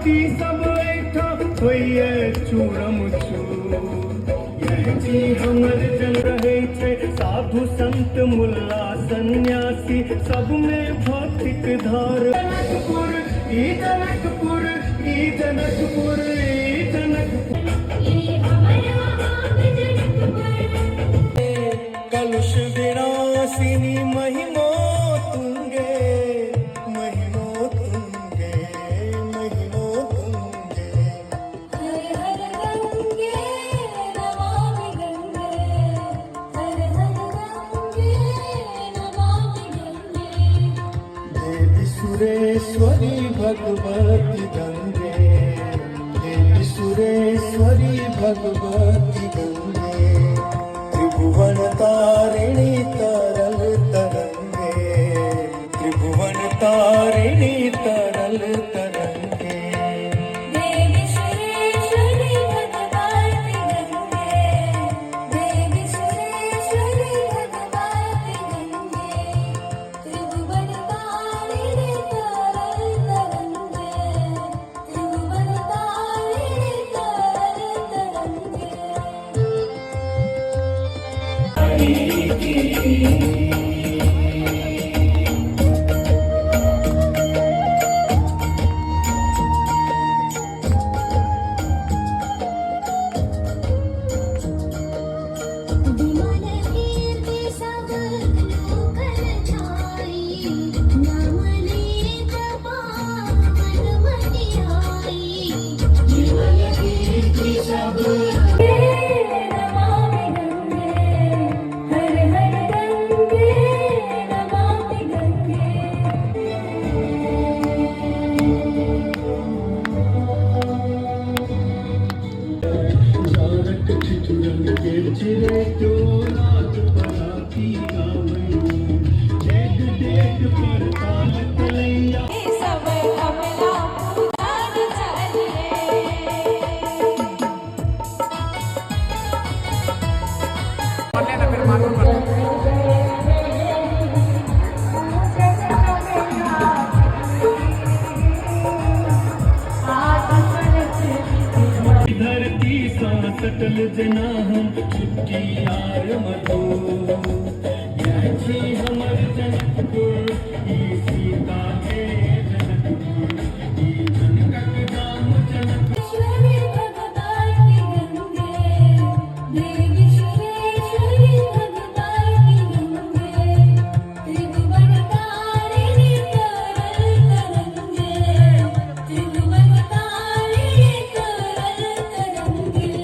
जाति सब ऐठा होइए चूरम चूर। यह जी हमर जन रहे छे साधु संत मुल्ला सन्यासी सब में भौतिक धार। जनकपुर ई जनकपुर ई जनकपुर ई जनकपुर ई हमर महान जनकपुर। कलुष विनाशिनी महिमा तुंगे महिमा तुंगे महिमा तुंगे। हर हर गंगे नमामि गंगे हर हर गंगे नमामि गंगे। देवी सुरेश्वरी भगवती गंगे देवी सुरेश्वरी भगवती गंगे। त्रिभुवन तारिणी तरल तरंगे त्रिभुवन तारिणी तरल तरंगे। देवी सुरेश्वरी भगवती गंगे देवी सुरेश्वरी भगवती गंगे। त्रिभुवन तारिणी तरल तरंगे त्रिभुवन तारिणी तरल तरंगे। विमल कीर्ति सब लोकन छाई नाम लेत पावन मति आई। विमल कीर्ति सब नमामि गंगे हर हर गंगे नमामि गंगे। जारक ठिठुरन के चिरे तो रात पराती गावई। जेठ डेट पर ताल तलैया सब कमला पूजन चले। धरती सा सटल जना हम छुट्टी यार मधु। यह जी हमर जनकपुर ई सीता के जनकपुर ई जनकक धाम जनक। ईश्वरी भगवती गंगे देवी सुरेश्वरी भगवती गंगे। त्रिभुवन तारिणी तरल तरंगे त्रिभुवन तारिणी तरल तरंगे।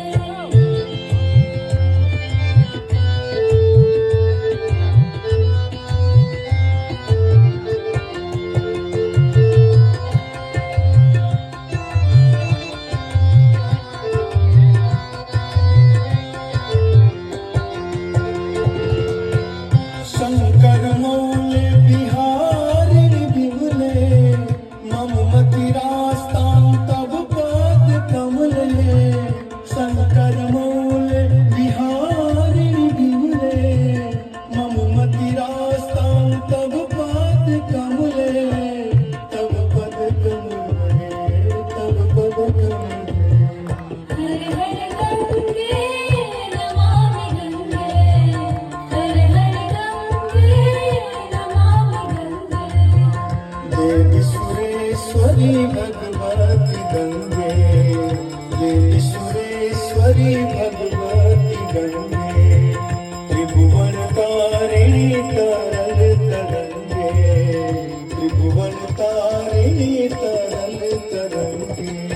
शंकर मौले बिहारिणी बिमले मम मति रास्तां तब पाद कमले। शंकर मौले बिहारिणी बिमले मम मति रास्तां तब पाद कमले। तब पद कमले तब पद कमले। हर हर गंगे नमामि गंगे हर हर गंगे नमामि गंगे। देवी सुरेश्वरी भगवती गंगे देवी सुरेश्वरी भगवती गंगे। त्रिभुवन तारिणी तरल तरंगे त्रिभुवन तारिणी तरल तरंगे।